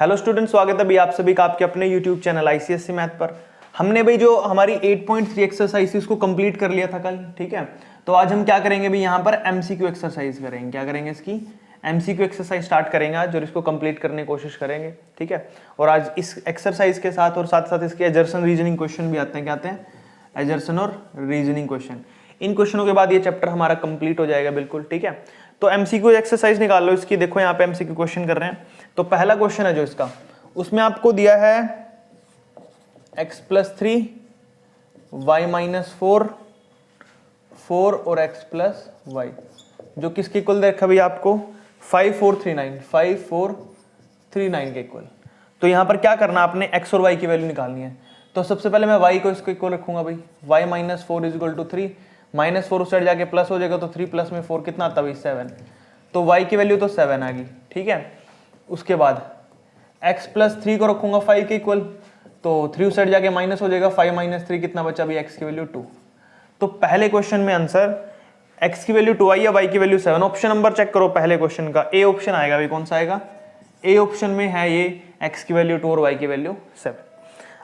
Hello student, स्वागत है भाई आप सभी का आपके अपने यूट्यूब चैनल आईसीएससी मैथ पर। हमने भाई जो हमारी 8.3 एक्सरसाइज उसको कंप्लीट कर लिया था कल, ठीक है। तो आज हम क्या करेंगे भाई, यहाँ पर एमसीक्यू एक्सरसाइज करेंगे। क्या करेंगे, इसकी एमसीक्यू एक्सरसाइज स्टार्ट करेंगे आज और इसको कंप्लीट करने की कोशिश करेंगे, ठीक है। और आज इस एक्सरसाइज के साथ और साथ साथ इसके एजर्सन रीजनिंग क्वेश्चन भी आते हैं। क्या आते हैं? एजर्सन और रीजनिंग क्वेश्चन। इन क्वेश्चनों के बाद ये चैप्टर हमारा कंप्लीट हो जाएगा, बिल्कुल, ठीक है। तो एमसीक्यू एक्सरसाइज निकाल लो इसकी। देखो यहाँ पे एमसीक्यू क्वेश्चन कर रहे हैं। तो पहला क्वेश्चन है जो इसका, उसमें आपको दिया है x+3 y-4 4 और x+y, जो किसके इक्वल दे रखा भैया आपको 5439 के इक्वल। तो यहाँ पर क्या करना, आपने x और y की वैल्यू निकालनी है। तो सबसे पहले मैं y को इसको इक्वल रखूंगा भाई, y-4 = 3, -4 उस साइड जाके प्लस हो जाएगा, तो 3 + में 4 कितना आता है, 7। तो y की वैल्यू तो 7 आ गई, ठीक है। उसके बाद x+3 को रखूंगा 5 के इक्वल, तो 3 उस साइड जाके माइनस हो जाएगा, 5 - 3 कितना बचा भाई, x की वैल्यू 2। तो पहले क्वेश्चन में आंसर x की वैल्यू 2 आई या y की वैल्यू 7। ऑप्शन नंबर चेक करो पहले क्वेश्चन का, ए ऑप्शन आएगा भाई। कौन सा आएगा? ए ऑप्शन में है ये, x की वैल्यू 2 और y की वैल्यू 7।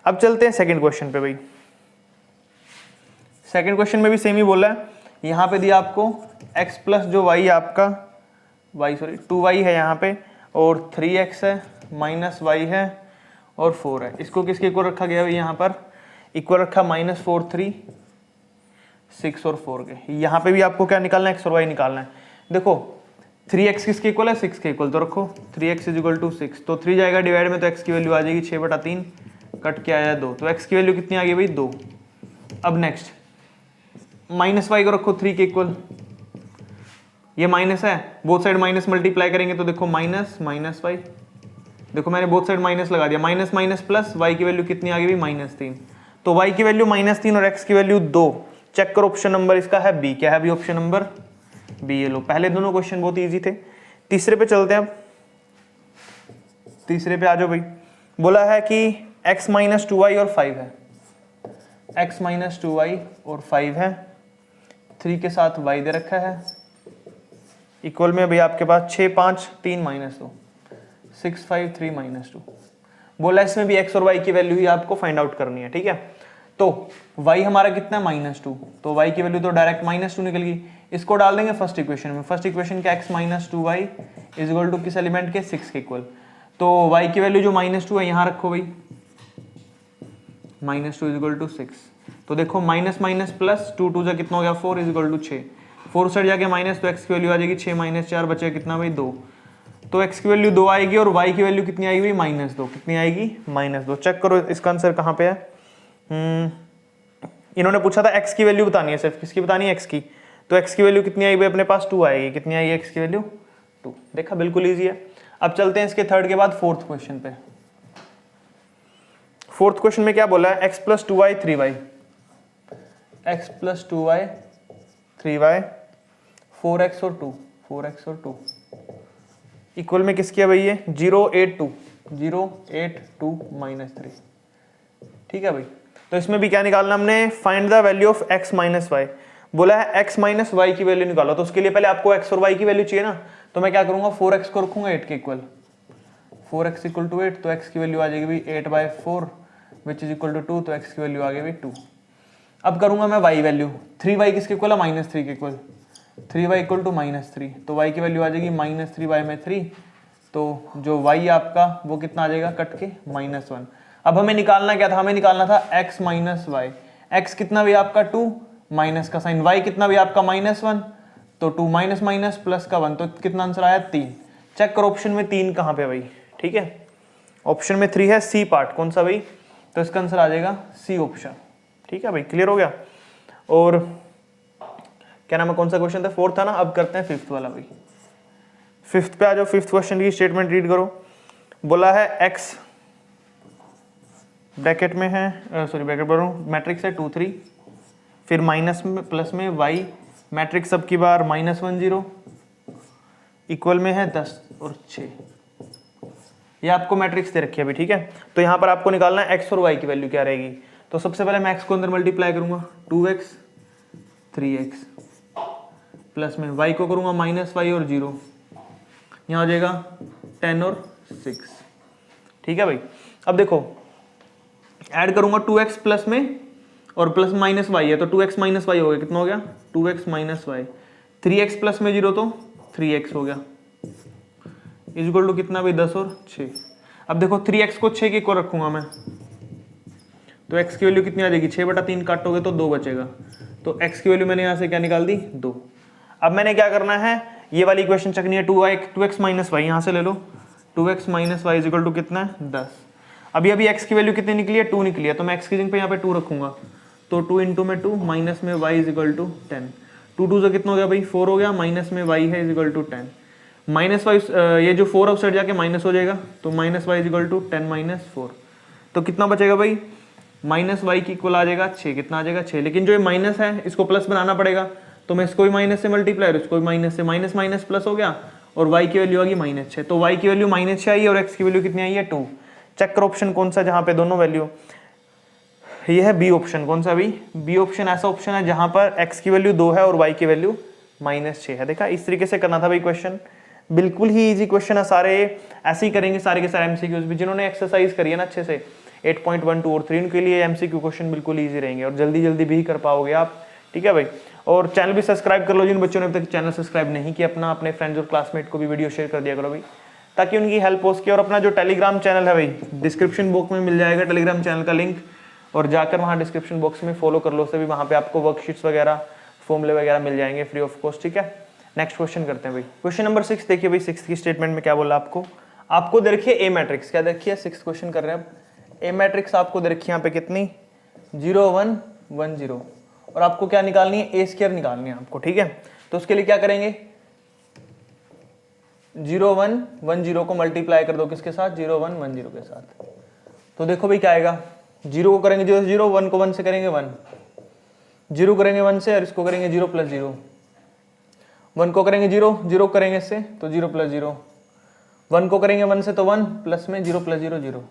अब चलते हैं सेकंड क्वेश्चन पे भाई। सेकंड क्वेश्चन में भी सेम ही बोला है। यहाँ पे दिया आपको x प्लस जो y है आपका 2y है यहाँ पे, और 3x है, -y है और 4 है। इसको किसके इक्वल रखा गया है यहाँ पर? इक्वल रखा -4 3 6 और 4 के। यहाँ पे भी आपको क्या निकालना है, x और y निकालना है। देखो 3x किसके इक्वल है, 6 के इक्वल, तो रखो 3x = 6। तो 3 जाएगा डिवाइड में, तो x की वैल्यू आ जाएगी 6/3, कट के आया 2। तो x की वैल्यू कितनी आ गई भाई, 2। अब नेक्स्ट -y को रखो 3 के इक्वल, ये माइनस है, बोथ साइड माइनस मल्टीप्लाई करेंगे तो देखो -y। देखो मैंने बोथ साइड माइनस लगा दिया, माइनस माइनस प्लस, y की वैल्यू कितनी आ गई भाई, -3। तो y की वैल्यू -3 और x की वैल्यू 2। चेक करो, ऑप्शन नंबर इसका है बी। क्या है भी ऑप्शन नंबर बी? ये लो, पहले दोनों क्वेश्चन बहुत इजी थे। तीसरे पे चलते हैं। अब तीसरे पे आ जाओ भाई। बोला है कि x - 2y और 5 है, x - 2y और 5 है, 3 के साथ y दे रखा है, इक्वल में भाई आपके पास 6 5 3 -2 6 5 3 -2। बोला इसमें भी x और y की वैल्यू ही आपको फाइंड आउट करनी है, ठीक है। तो y हमारा कितना है, -2, तो y की वैल्यू तो डायरेक्ट -2 निकल गई। इसको डाल देंगे फर्स्ट इक्वेशन में। फर्स्ट इक्वेशन के x - 2y = किस एलिमेंट के, 6 के इक्वल। तो y की वैल्यू जो -2 है यहाँ रखो भाई, -2 = 6। तो देखो माइनस माइनस प्लस, 2 2 कितना हो गया, 4 = 6। 4 साइड जाके माइनस, तो x की वैल्यू आ जाएगी 6 - 4 बचे कितना भाई, 2। तो x की वैल्यू 2 आएगी और y की वैल्यू कितनी आएगी भाई, -2। कितनी आएगी, -2। चेक करो इसका आंसर कहाँ पे है। इन्होंने पूछा था x की वैल्यू बतानी है, सिर्फ किसकी बतानी है, x की। तो x की वैल्यू कितनी आई भाई, अपने पास 2 आएगी। कितनी आएगी x की वैल्यू, 2। देखा, बिल्कुल ईजी है। अब चलते हैं इसके थर्ड के बाद फोर्थ क्वेश्चन पे। फोर्थ क्वेश्चन में क्या बोला है, x + 2y 3y, x + 2y 3y 4x और 2 इक्वल में किसकी है भाई, ये 0 8 2 -3, ठीक है भाई। तो इसमें भी क्या निकालना हमने, find the value of x - y। बोला है x - y की वैल्यू निकालो। तो उसके लिए पहले आपको x और y की वैल्यू चाहिए ना, तो मैं क्या करूंगा, 4x को रखूंगा 8 के इक्वल, 4x = 8, तो x की वैल्यू आ जाएगी भाई 8/4 विच इज इक्वल टू 2, तो x की वैल्यू आ गई भाई 2। अब करूंगा मैं y वैल्यू, 3y किसके इक्वल है, -3 के इक्वल, 3y = -3, तो y की वैल्यू आ जाएगी -3/3। तो जो y आपका वो कितना आ जाएगा, कट के -1। अब हमें निकालना क्या था, हमें निकालना था x - y। x कितना भी आपका 2, माइनस का साइन, y कितना भी आपका -1, तो 2 माइनस प्लस का 1, तो कितना आंसर आया, 3। चेक करो ऑप्शन में 3 कहाँ पे भाई, ठीक है। ऑप्शन में 3 है, सी पार्ट। कौन सा भाई, तो इसका आंसर आ जाएगा सी ऑप्शन, ठीक है भाई। क्लियर हो गया। और क्या नाम है, कौन सा क्वेश्चन था, फोर्थ था ना। अब करते हैं फिफ्थ वाला भाई। फिफ्थ पे आ जाओ। फिफ्थ क्वेश्चन की स्टेटमेंट रीड करो। बोला है x ब्रैकेट में है, सॉरी ब्रैकेट बोल रहा हूँ, मैट्रिक्स है 2 3, फिर माइनस में प्लस में y, मैट्रिक्स सब की बार -1 0, इक्वल में है 10 और 6। ये आपको मैट्रिक्स दे रखी है अभी, ठीक है। तो यहाँ पर आपको निकालना है x और y की वैल्यू क्या रहेगी। तो सबसे पहले मैं x को अंदर मल्टीप्लाई करूंगा, 2x 3x, प्लस में y को करूंगा -y और 0, यहाँ हो जाएगा 10 और 6। ठीक है भाई। अब देखो ऐड करूंगा 2x प्लस में और प्लस माइनस वाई है तो 2x माइनस वाई हो गया, कितना हो गया 2x minus Y. 3x plus में 0 तो 3x हो गया इक्वल टू कितना भाई 10 और 6। अब देखो 3x को 6 के इक्वल रखूंगा मैं तो x की वैल्यू कितनी आ जाएगी 6/3 काटोगे तो 2 बचेगा तो x की वैल्यू मैंने यहां से क्या निकाल दी 2। अब मैंने क्या करना है ये वाली इक्वेशन चकनी है 2x माइनस वाई, यहां से ले लो 2x minus y equal to कितना है 10। अभी x की वैल्यू कितनी निकली है 2 निकली है तो मैं x की जगह पे यहाँ पे 2 रखूंगा तो 2 इंटू में 2 माइनस में y इक्वल टू 10। 2 2 से कितना हो गया भाई 4 हो गया माइनस में y है इक्वल टू 10 माइनस वाई ये जो 4 आउटसाइड जाके माइनस हो जाएगा तो minus y equal to 10 minus 4 तो कितना बचेगा भाई माइनस वाई की इक्वल आ जाएगा 6। कितना आ जाएगा 6। लेकिन जो ये माइनस है इसको प्लस बनाना पड़ेगा तो मैं इसको भी माइनस से मल्टीप्लाई और इसको भी माइनस से माइनस माइनस प्लस हो गया और y की वैल्यू आ गई -6 तो y की वैल्यू -6 आई और x की वैल्यू कितनी आई है 2। चेक करो ऑप्शन कौन सा जहां पे दोनों वैल्यू ये है बी ऑप्शन। कौन सा भी बी ऑप्शन ऐसा ऑप्शन है जहां पर x की वैल्यू 2 है और y की वैल्यू -6 है। देखा इस तरीके से करना था भाई क्वेश्चन, बिल्कुल ही इजी क्वेश्चन है सारे ऐसे ही करेंगे सारे के सारे एमसीक्यूज भी। जिन्होंने एक्सरसाइज करी है ना अच्छे से 8.1 2 और 3 उनके लिए एमसीक्यू क्वेश्चन बिल्कुल इजी रहेंगे और जल्दी जल्दी भी कर पाओगे आप। ठीक है भाई और चैनल भी सब्सक्राइब कर लो जिन बच्चों ने अभी तक चैनल सब्सक्राइब नहीं किया अपने फ्रेंड्स और क्लासमेट को भी वीडियो शेयर कर दिया करो भाई ताकि उनकी हेल्प हो सके। और अपना जो टेलीग्राम चैनल है भाई डिस्क्रिप्शन बॉक्स में मिल जाएगा टेलीग्राम चैनल का लिंक और जाकर वहाँ डिस्क्रिप्शन बॉक्स में फॉलो कर लो सभी, वहाँ पे आपको वर्कशीट्स वगैरह फॉर्मूले वगैरह मिल जाएंगे फ्री ऑफ कॉस्ट। ठीक है नेक्स्ट क्वेश्चन करते हैं भाई। क्वेश्चन नंबर 6 देखिए भाई 6 की स्टेटमेंट में क्या बोला आपको दे रखी है ए मैट्रिक्स। क्या देखिए 6 क्वेश्चन कर रहे हैं अब। ए मैट्रिक्स आपको दे रखी है यहाँ पे कितनी 0 1 1 0 और आपको क्या निकालनी है ए स्क्वायर निकालनी है आपको। ठीक है तो उसके लिए क्या करेंगे 0 1 1 0 को मल्टीप्लाई कर दो किसके साथ 0 1 1 0 के साथ। तो देखो भाई क्या आएगा 0 को करेंगे 0 से 0 1 को 1 से करेंगे 1 0 करेंगे 1 से और इसको करेंगे 0 प्लस 0 1 को करेंगे 0 0 करेंगे इससे तो 0 प्लस 0 1 को करेंगे 1 से तो 1 प्लस में 0 प्लस 0 0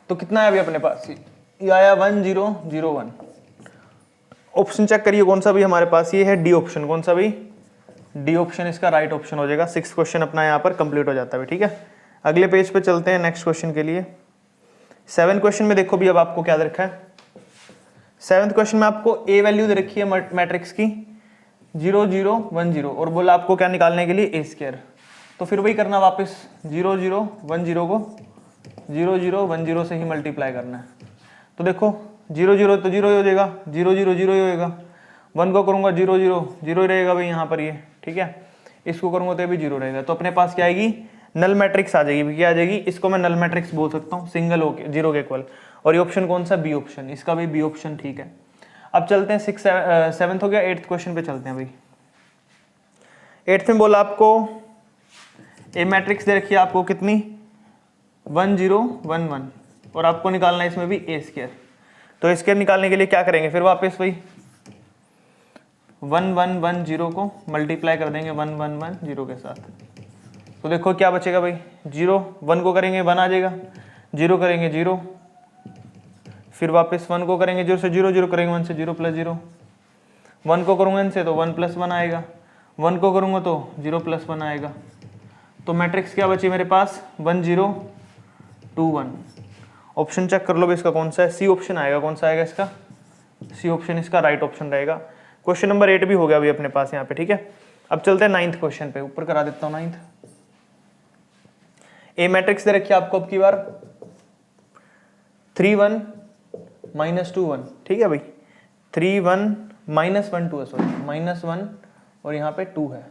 तो कितना है अभी अपने पास ये आया 1 0 0 1। ऑप्शन चेक करिए कौन सा भी हमारे पास ये है डी ऑप्शन। कौन सा भी डी ऑप्शन इसका राइट ऑप्शन हो जाएगा। 6 क्वेश्चन अपना यहाँ पर कंप्लीट हो जाता है। ठीक है अगले पेज पे चलते हैं नेक्स्ट क्वेश्चन के लिए। 7 क्वेश्चन में देखो भी अब आपको क्या दे रखा है 7th क्वेश्चन में आपको ए वैल्यू दे रखी है मैट्रिक्स की 0 0 1 0 और बोला आपको क्या निकालने के लिए ए स्क्वायर। तो फिर वही करना वापस 0 0 1 0 को 0 0 1 0 से ही मल्टीप्लाई करना है। तो देखो 0 0 तो 0 ही हो जाएगा 0 0 0 ही होएगा 1 को करूंगा 0 0 0 ही रहेगा भाई यहाँ पर ये। ठीक है इसको करूंगा तो भी 0 रहेगा तो अपने पास क्या आएगी नल मैट्रिक्स आ जाएगी। क्या आ जाएगी इसको मैं नल मैट्रिक्स बोल सकता हूँ सिंगल होके 0 के इक्वल। और ये ऑप्शन कौन सा बी ऑप्शन, इसका भी बी ऑप्शन। ठीक है अब चलते हैं 7th हो गया 8th क्वेश्चन पे चलते हैं भाई। 8th में बोला आपको ए मैट्रिक्स दे रखी है आपको कितनी 1 0 1 1 और आपको निकालना है इसमें भी ए स्क्वायर। तो ए स्क्वायर निकालने के लिए क्या करेंगे फिर वापस वही 1 1 1 0 को मल्टीप्लाई कर देंगे 1 1 1 0 के साथ। तो देखो क्या बचेगा भाई 0 1 को करेंगे 1 आ जाएगा 0 करेंगे 0 फिर वापस 1 को करेंगे 0 से 0 0 करेंगे 1 से 0 प्लस 0 1 को करूँगा इनसे तो 1 प्लस 1 आएगा 1 को करूँगा तो 0 प्लस 1 आएगा। तो मैट्रिक्स क्या बची मेरे पास 1 0 2 1। ऑप्शन चेक कर लो भाई इसका कौन सा है सी ऑप्शन आएगा। कौन सा आएगा इसका सी ऑप्शन इसका राइट ऑप्शन रहेगा। क्वेश्चन नंबर 8 भी हो गया अभी अपने पास यहाँ पे। ठीक है अब चलते हैं 9th क्वेश्चन पे, ऊपर करा देता हूँ 9th। ए मैट्रिक्स दे रखी है आपको अब की बार 3 1 -2 1। ठीक है भाई 3 1 -1 2 है सॉरी -1 और यहाँ पे 2 है।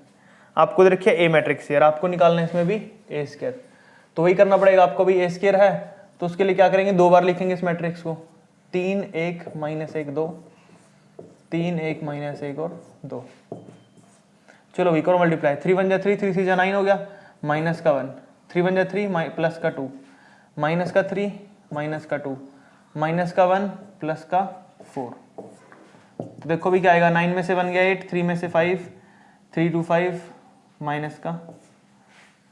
आपको दे रखी है ए मैट्रिक्स यार आपको निकालना है इसमें भी ए स्क्वायर। तो वही करना पड़ेगा आपको भी ए स्क्वायर है तो उसके लिए क्या करेंगे 2 बार लिखेंगे इस मैट्रिक्स को 3 1 -1 2 3 1 -1 और 2। चलो भाई करो मल्टीप्लाई 3 1 जा 3 3 3 जा 9 हो गया माइनस का 1 3 1 जा 3 प्लस का 2 माइनस का 3 माइनस का 2 माइनस का 1 प्लस का 4। तो देखो भी क्या आएगा 9 में से 1 गया 8 3 में से 5 3 2 5 माइनस का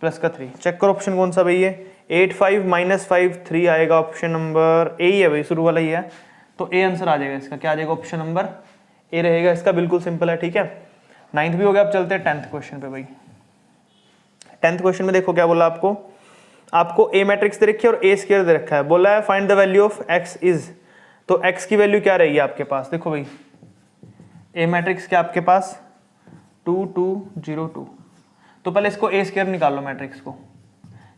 प्लस का 3। चेक करो ऑप्शन कौन सा भाई ये 8 5 -5 3 आएगा। ऑप्शन नंबर ए ही है भाई शुरू वाला ही है तो ए आंसर आ जाएगा इसका। क्या आ जाएगा ऑप्शन नंबर ए रहेगा इसका। बिल्कुल सिंपल है। ठीक है 9th भी हो गया। अब चलते हैं 10th क्वेश्चन पे भाई। 10th क्वेश्चन में देखो क्या बोला आपको ए मैट्रिक्स दे रखी है और ए स्क्वायर दे रखा है, बोला है find the value of x is, तो एक्स की वैल्यू क्या रहेगी आपके पास, देखो भाई ए मैट्रिक्स क्या आपके पास 2 2 0 2, तो पहले इसको ए स्क्वायर निकाल लो मैट्रिक्स को,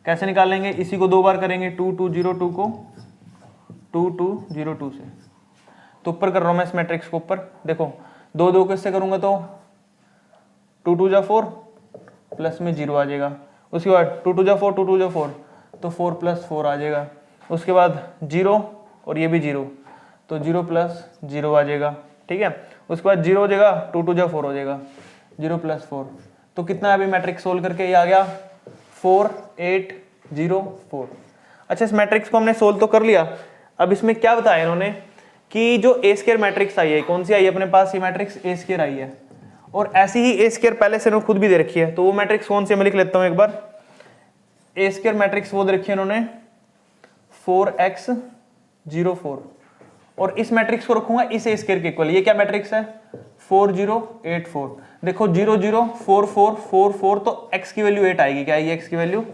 कैसे निकालेंगे, इसी को 2 बार करेंगे 2 2 0 2 को 2 2 0 2 से, तो ऊपर कर रहा हूं मैं इस मैट्रिक्स को ऊपर, देखो 2 2 किससे करूंगा तो 2 2 जा 4 प्लस में 0 आ जाएगा, उसके बाद 2 2 जा 4 2 2 जा 4 तो 4 प्लस 4 आ जाएगा, उसके बाद 0 और ये भी 0 तो 0 प्लस 0 आ जाएगा, ठीक है, उसके बाद 0 हो जाएगा 2 2 जा 4 हो जाएगा 0 प्लस 4, तो कितना अभी मैट्रिक्स सोल्व करके ये आ गया 4 8 0 4। अच्छा इस मैट्रिक्स को हमने सोल्व तो कर लिया, अब इसमें क्या बताया इन्होंने कि जो ए स्क्वायर मैट्रिक्स आई है, कौन सी आई है अपने पास, ये मैट्रिक्स ए स्क्वायर आई है, और ऐसी ही ए स्क्वायर पहले से इन्होंने खुद भी दे रखी है, तो वो मैट्रिक्स कौन सी मैं लिख लेता हूं एक बार, ए स्क्वायर मैट्रिक्स वो दे रखी है इन्होंने 4x 0 4, और इस मैट्रिक्स को रखूंगा इस ए स्क्वायर के इक्वल, ये क्या मैट्रिक्स है 4 0 8 4, देखो 0 0 4 4 4 4 तो x की वैल्यू 8 आएगी, क्या आएगी x की वैल्यू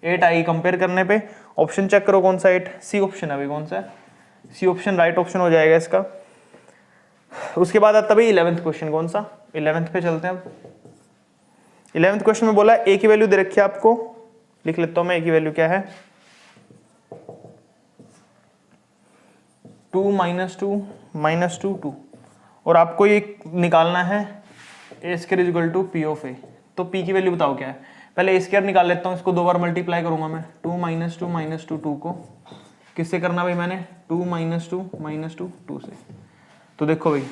8 आएगी, कंपेयर करने पे ऑप्शन चेक करो कौन सा 8, सी ऑप्शन है भाई, कौन सा है सी ऑप्शन राइट ऑप्शन हो जाएगा इसका। उसके बाद आता भाई 11th क्वेश्चन, कौन सा 11th पे चलते हैं अब। 11th क्वेश्चन में बोला ए की वैल्यू दे रखी है आपको, लिख लेता हूं मैं ए की वैल्यू क्या है 2 -2 -2 2, और आपको ये निकालना है A square is equal to P of A, तो पी की वैल्यू बताओ क्या है, पहले ए स्क्वायर निकाल लेता हूँ, इसको 2 बार मल्टीप्लाई करूंगा मैं 2 -2 -2 को किससे करना भाई मैंने 2 -2 2 से, तो देखो भाई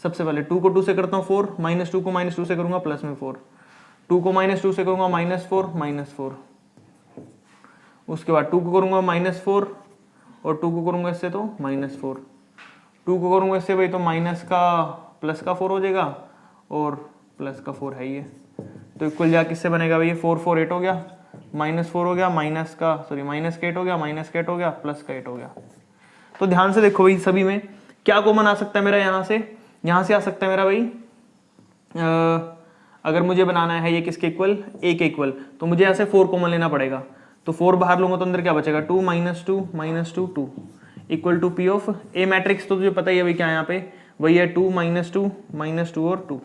सबसे पहले 2 को 2 से करता हूँ 4, -2 को -2 से करूंगा प्लस में 4, 2 को -2 से करूंगा -4 उसके बाद 2 को करूंगा -4 और 2 को करूंगा इससे तो -4, 2 को करूंगा इससे भाई तो माइनस का प्लस का 4 हो जाएगा और प्लस का 4 है ये, तो इक्वल जा किससे बनेगा भाई 4 4 8 हो गया, -4 हो गया माइनस का 8 हो गया, -8 हो गया प्लस का 8 हो गया। तो ध्यान से देखो भाई सभी में क्या कॉमन आ सकता है मेरा, यहाँ से आ सकता है मेरा भाई अगर मुझे बनाना है ये किसके इक्वल ए के इक्वल, तो मुझे यहाँ से 4 कॉमन लेना पड़ेगा, तो 4 बाहर लूंगा तो अंदर क्या बचेगा 2 -2 2 equal to P of A matrix, तो तुझे पता ही है भाई क्या है यहाँ पे वही है 2 -2 और 2,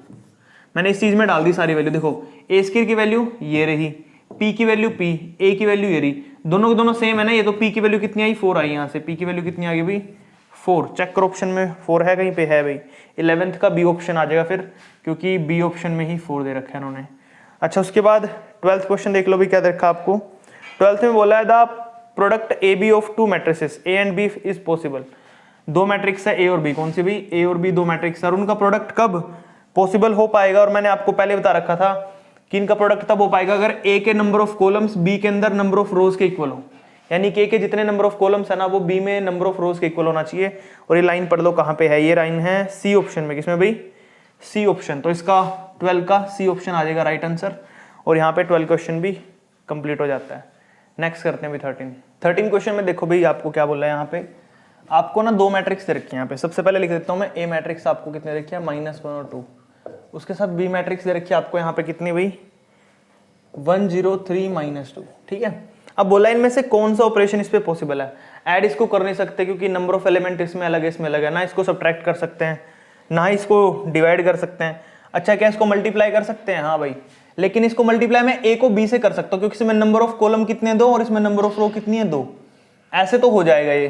मैंने इस चीज में डाल दी सारी वैल्यू, देखो ए स्क्वायर की वैल्यू ये रही, पी की वैल्यू p, ए की वैल्यू ये रही, दोनों के दोनों सेम है ना, ये तो p की वैल्यू कितनी आई 4 आई, यहाँ से p की वैल्यू कितनी आ गई भाई 4, चेक करो ऑप्शन में 4 है कहीं पे है भाई, 11th का बी ऑप्शन आ जाएगा फिर, क्योंकि बी ऑप्शन में ही 4 दे रखा है इन्होंने। अच्छा उसके बाद 12th क्वेश्चन देख लो भाई क्या दे रखा आपको, 12th में बोला है the product A B of 2 matrices A and B is possible, 2 matrix है ए और बी, कौन सी भाई ए और बी 2 मैट्रिक्स है, और उनका प्रोडक्ट कब पॉसिबल हो पाएगा, और मैंने आपको पहले बता रखा था कि इनका प्रोडक्ट तब हो पाएगा अगर ए के नंबर ऑफ कॉलम्स बी के अंदर नंबर ऑफ रोज के इक्वल हो, यानी कि ए के जितने नंबर ऑफ कॉलम्स है ना वो बी में नंबर ऑफ रोज के इक्वल होना चाहिए, और ये लाइन पढ़ लो कहाँ पे है, ये लाइन है सी ऑप्शन में, किसमें भाई सी ऑप्शन, तो इसका 12 का सी ऑप्शन आ जाएगा राइट आंसर, और यहाँ पे 12 क्वेश्चन भी कंप्लीट हो जाता है। नेक्स्ट करते हैं भाई 13 क्वेश्चन में देखो भाई आपको क्या बोल रहा है, यहाँ पे आपको ना 2 मैट्रिक्स दे रखे हैं, यहाँ पे सबसे पहले लिख देता हूँ मैं ए मैट्रिक्स आपको कितने रखी है -1 और 2, उसके साथ बी मैट्रिक्स दे रखी है आपको यहाँ पे कितनी भाई 1 0 3 -2, ठीक है। अब बोला इनमें से कौन सा ऑपरेशन इस पे पॉसिबल है, ऐड इसको कर नहीं सकते क्योंकि नंबर ऑफ एलिमेंट इसमें अलग है इसमें अलग है, ना इसको सब्ट्रैक्ट कर सकते हैं ना इसको डिवाइड कर सकते हैं। अच्छा क्या इसको मल्टीप्लाई कर सकते हैं, हाँ भाई, लेकिन इसको मल्टीप्लाई मैं ए को बी से कर सकता हूँ क्योंकि इसमें नंबर ऑफ कॉलम कितने 2 और इसमें नंबर ऑफ रो कितनी है 2, ऐसे तो हो जाएगा ये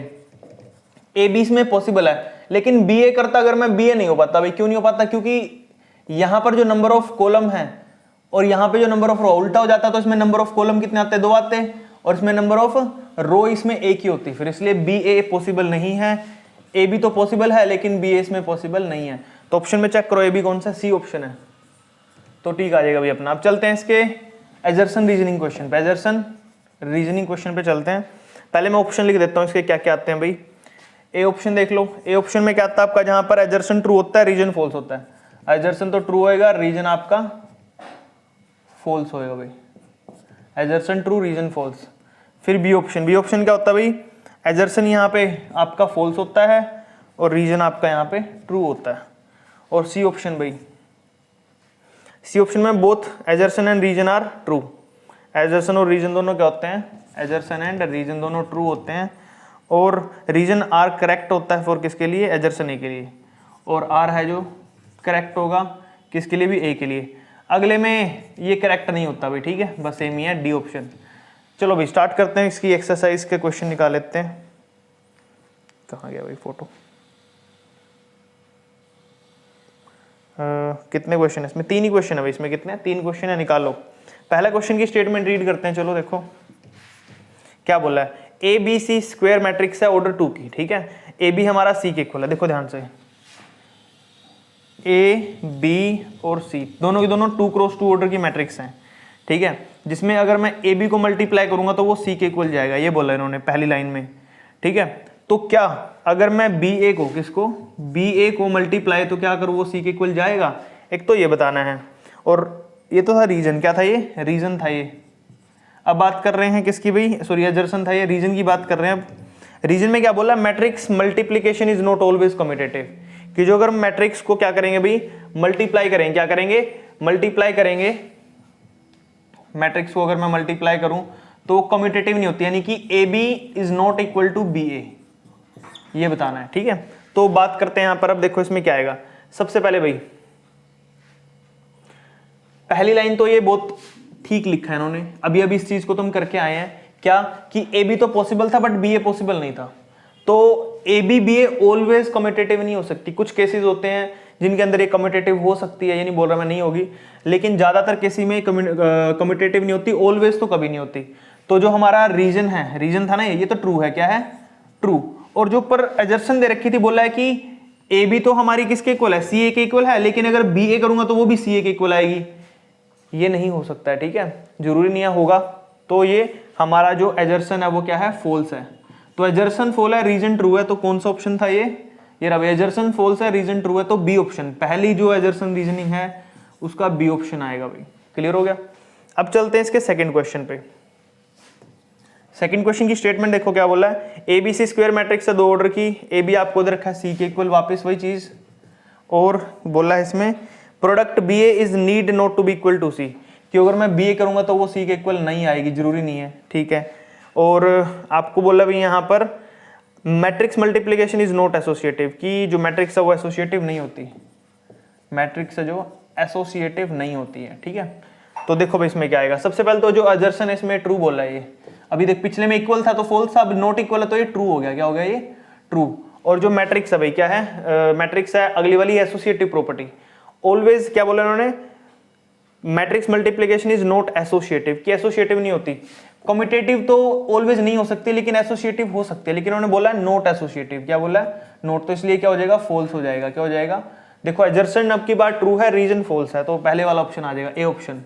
ए बी इसमें पॉसिबल है, लेकिन बी ए करता अगर मैं बी ए नहीं हो पाता भाई, क्यों नहीं हो पाता, क्योंकि यहां पर जो नंबर ऑफ कॉलम है और यहाँ पे जो नंबर ऑफ रो उल्टा हो जाता है, तो इसमें नंबर ऑफ कॉलम कितने आते हैं 2 आते हैं, और इसमें नंबर ऑफ रो इसमें एक ही होती है, फिर इसलिए बी ए पॉसिबल नहीं है, ए बी तो पॉसिबल है लेकिन बी ए इसमें पॉसिबल नहीं है, तो ऑप्शन में चेक करो ए बी कौन सा सी ऑप्शन है, तो ठीक आ जाएगा भाई अपना। अब चलते हैं इसके एजर्सन रीजनिंग क्वेश्चन पे, एजर्सन रीजनिंग क्वेश्चन पे चलते हैं। पहले मैं ऑप्शन लिख देता हूँ इसके क्या क्या आते हैं भाई। ए ऑप्शन देख लो, ए ऑप्शन में क्या आता है आपका, जहां पर एजर्सन ट्रू होता है रीजन फॉल्स होता है, एजर्सन तो ट्रू होएगा रीजन आपका फॉल्स होएगा भाई, एजर्सन ट्रू रीजन फॉल्स। फिर बी ऑप्शन, बी ऑप्शन क्या होता है भाई, एजर्सन यहाँ पे आपका फॉल्स होता है और रीजन आपका यहाँ पे ट्रू होता है। और सी ऑप्शन भाई, सी ऑप्शन में both assertion and reason are true, assertion और रीजन दोनों क्या होते हैं, एजर्सन एंड रीजन दोनों ट्रू होते हैं, और रीजन आर करेक्ट होता है फॉर किसके लिए, एजर्सन ए के लिए, और आर है जो करेक्ट होगा किसके लिए भी, ए के लिए। अगले में ये करेक्ट नहीं होता भाई, ठीक है, बस सेम ही है डी ऑप्शन। चलो भाई स्टार्ट करते हैं, इसकी एक्सरसाइज के क्वेश्चन निकाल लेते हैं। कहाँ गया भाई फोटो, कितने क्वेश्चन है इसमें, 3 ही क्वेश्चन है भाई इसमें, कितने 3 क्वेश्चन है, निकाल लो। पहला क्वेश्चन की स्टेटमेंट रीड करते हैं, चलो देखो क्या बोला है, A B C square matrix है ऑर्डर 2 की, ठीक है, ए बी हमारा सी के इक्वल है, देखो ध्यान से, ए बी और सी दोनों की दोनों 2 क्रॉस 2 ऑर्डर की मैट्रिक्स हैं, ठीक है, जिसमें अगर मैं ए बी को मल्टीप्लाई करूंगा तो वो सी के इक्वल जाएगा, ये बोला इन्होंने पहली लाइन में, ठीक है। तो क्या अगर मैं बी ए को, किसको, बी ए को मल्टीप्लाई तो क्या करूँ, वो सी के इक्वल जाएगा, एक तो ये बताना है, और ये तो था रीजन, क्या था ये, रीजन था ये। अब बात कर रहे हैं किसकी भाई, सॉरी एजर्सन था ये, रीजन की बात कर रहे हैं। अब रीजन में क्या बोला, matrix multiplication is not always commutative, कि जो अगर मैट्रिक्स को क्या करेंगे भाई, मल्टीप्लाई करेंगे, क्या करेंगे, मल्टीप्लाई करेंगे, मैट्रिक्स को अगर मैं मल्टीप्लाई करूं तो कम्यूटेटिव नहीं होती, यानी कि A B is not equal to B A, ये बताना है, ठीक है। तो बात करते हैं यहां पर, अब देखो इसमें क्या आएगा। सबसे पहले भाई पहली लाइन तो ये बहुत ठीक लिखा है इन्होंने, अभी अभी इस चीज को तुम करके आए हैं क्या, कि ए बी तो पॉसिबल था बट बी ए पॉसिबल नहीं था, तो A B B A always commutative नहीं हो सकती, कुछ केसेस होते हैं जिनके अंदर ये कम्यूटेटिव हो सकती है, ये नहीं बोल रहा मैं नहीं होगी, लेकिन ज्यादातर केसेस में कम्यूटेटिव नहीं होती, ऑलवेज तो कभी नहीं होती। तो जो हमारा रीजन है, रीजन था ना ये तो ट्रू है, क्या है, ट्रू। और जो ऊपर एजर्सन दे रखी थी, बोला है कि ए बी तो हमारी किसके इक्वल है, सी ए के इक्वल है, लेकिन अगर बी ए करूंगा तो वो भी सी ए के इक्वल आएगी, ये नहीं हो सकता है, ठीक है, जरूरी नहीं है होगा। तो ये हमारा जो एजर्सन है वो क्या है, फॉल्स है। तो एजर्सन फॉल है, रीजन ट्रू है, तो कौन सा ऑप्शन था ये रहा, एजर्सन फॉल्स है, रीजन ट्रू है, तो बी ऑप्शन, पहली जो एजर्सन रीजनिंग है उसका बी ऑप्शन आएगा भाई। क्लियर हो गया। अब चलते हैं इसके सेकंड क्वेश्चन पे। सेकंड क्वेश्चन की स्टेटमेंट देखो क्या बोला है, A B C square matrix है 2 ऑर्डर की, ए बी आपको उधर रखा है सी के इक्वल, वापस वही चीज, और बोला है इसमें product B A is need not to be equal to C, कि अगर मैं बी ए करूंगा तो वो सी के इक्वल नहीं आएगी, जरूरी नहीं है, ठीक है। और आपको बोला भी यहाँ पर matrix multiplication is not associative, कि जो मैट्रिक्स है वो एसोसिएटिव नहीं होती, मैट्रिक्स है जो एसोसिएटिव नहीं होती है, ठीक है। तो देखो भाई इसमें क्या आएगा, सबसे पहले तो जो एजर्सन है इसमें ट्रू बोला है ये, अभी देख पिछले में इक्वल था तो फॉल्स था, अब नॉट इक्वल है तो ये ट्रू हो गया, क्या हो गया ये, ट्रू। और जो मैट्रिक्स है भाई क्या है, मैट्रिक्स है अगली वाली एसोसिएटिव प्रॉपर्टी, ऑलवेज क्या बोला उन्होंने, matrix multiplication is not associative, कि एसोसिएटिव नहीं होती, कम्यूटेटिव तो ऑलवेज नहीं हो सकती लेकिन एसोसिएटिव हो सकती है, लेकिन उन्होंने बोला नॉट एसोसिएटिव, क्या बोला है, नॉट, तो इसलिए क्या हो जाएगा, फॉल्स हो जाएगा, क्या हो जाएगा, देखो एजर्सन अब की बात ट्रू है, रीजन फॉल्स है, तो पहले वाला ऑप्शन आ जाएगा ए ऑप्शन,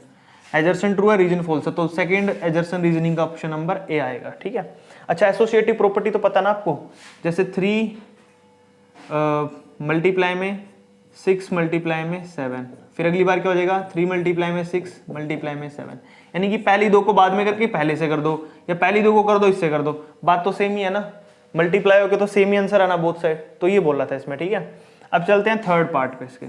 एजर्सन ट्रू है, रीजन फॉल्स है, तो सेकंड एजर्सन रीजनिंग का ऑप्शन नंबर ए आएगा, ठीक है। अच्छा एसोसिएटिव प्रॉपर्टी तो पता ना आपको, जैसे 3 मल्टीप्लाई में 6 मल्टीप्लाई में 7, फिर अगली बार क्या हो जाएगा 3 मल्टीप्लाई में 6 मल्टीप्लाई में 7, यानी कि पहली 2 को बाद में करके पहले से कर दो, या पहली 2 को कर दो इससे कर दो, बात तो सेम ही है ना, मल्टीप्लाई होके तो सेम ही आंसर आना बोथ साइड, तो ये बोला था इसमें, ठीक है। अब चलते हैं थर्ड पार्ट पे इसके,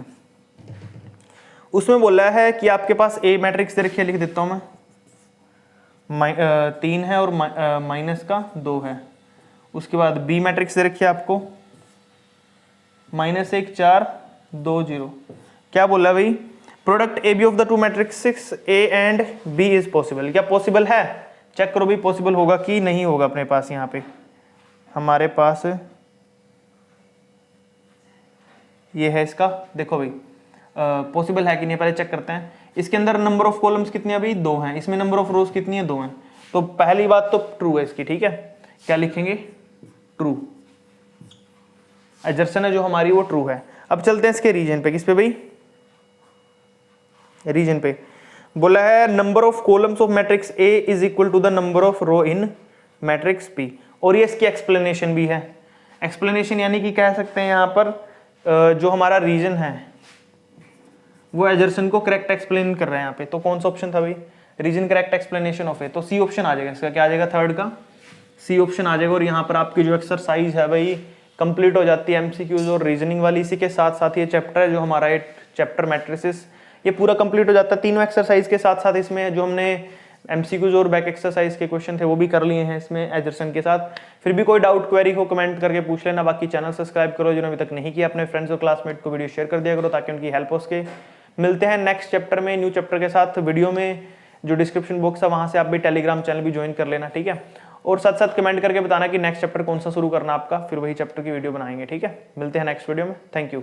उसमें बोला है कि आपके पास ए मैट्रिक्स दे रखी है, लिख देता हूं मैं, 3 है और माइनस का 2 है, उसके बाद बी मैट्रिक्स दे रखी है आपको -1 4 2 0, क्या बोला भाई, product A B of the 2 matrix A and B is possible, क्या पॉसिबल है, चेक करो भी पॉसिबल होगा कि नहीं होगा। अपने पास यहाँ पे हमारे पास ये है इसका, देखो भाई पॉसिबल है कि नहीं पहले चेक करते हैं। इसके अंदर नंबर ऑफ कॉलम्स कितनी अभी 2 हैं, इसमें नंबर ऑफ रोज कितनी है 2 हैं, तो पहली बात तो ट्रू है इसकी, ठीक है, क्या लिखेंगे, ट्रू, एजर्सन है जो हमारी वो ट्रू है। अब चलते हैं इसके रीजन पे, किस पे भाई, रीजन पे बोला है number of columns of matrix A is equal to the number of row in matrix P, और ये इसकी एक्सप्लेनेशन भी है, एक्सप्लेनेशन यानी कि कह सकते हैं यहाँ पर जो हमारा रीजन है वो एजर्सन को करेक्ट एक्सप्लेन कर रहे हैं यहाँ पे, तो कौन सा ऑप्शन था भाई, reason correct explanation of A, तो सी ऑप्शन आ जाएगा इसका, क्या आ जाएगा, थर्ड का सी ऑप्शन आ जाएगा। और यहाँ पर आपकी जो एक्सरसाइज है भाई कंप्लीट हो जाती है, एमसीक्यूज और रीजनिंग वाली, इसी के साथ साथ ये चैप्टर है जो हमारा ये चैप्टर मैट्रिसेस ये पूरा कंप्लीट हो जाता है, तीनों एक्सरसाइज के साथ साथ इसमें जो हमने एमसीक्यूज और बैक एक्सरसाइज के क्वेश्चन थे वो भी कर लिए हैं इसमें एजर्सन के साथ। फिर भी कोई डाउट क्वेरी हो कमेंट करके पूछ लेना। बाकी चैनल सब्सक्राइब करो जिन्होंने अभी तक नहीं किया, अपने फ्रेंड्स और क्लासमेट को वीडियो शेयर कर दिया करो ताकि उनकी हेल्प हो सके। मिलते हैं नेक्स्ट चैप्टर में, न्यू चैप्टर के साथ। वीडियो में जो डिस्क्रिप्शन बॉक्स है वहां से आप भी टेलीग्राम चैनल भी ज्वाइन कर लेना, ठीक है। और साथ साथ कमेंट करके बताना कि नेक्स्ट चैप्टर कौन सा शुरू करना आपका, फिर वही चैप्टर की वीडियो बनाएंगे, ठीक है। मिलते हैं नेक्स्ट वीडियो में, थैंक यू।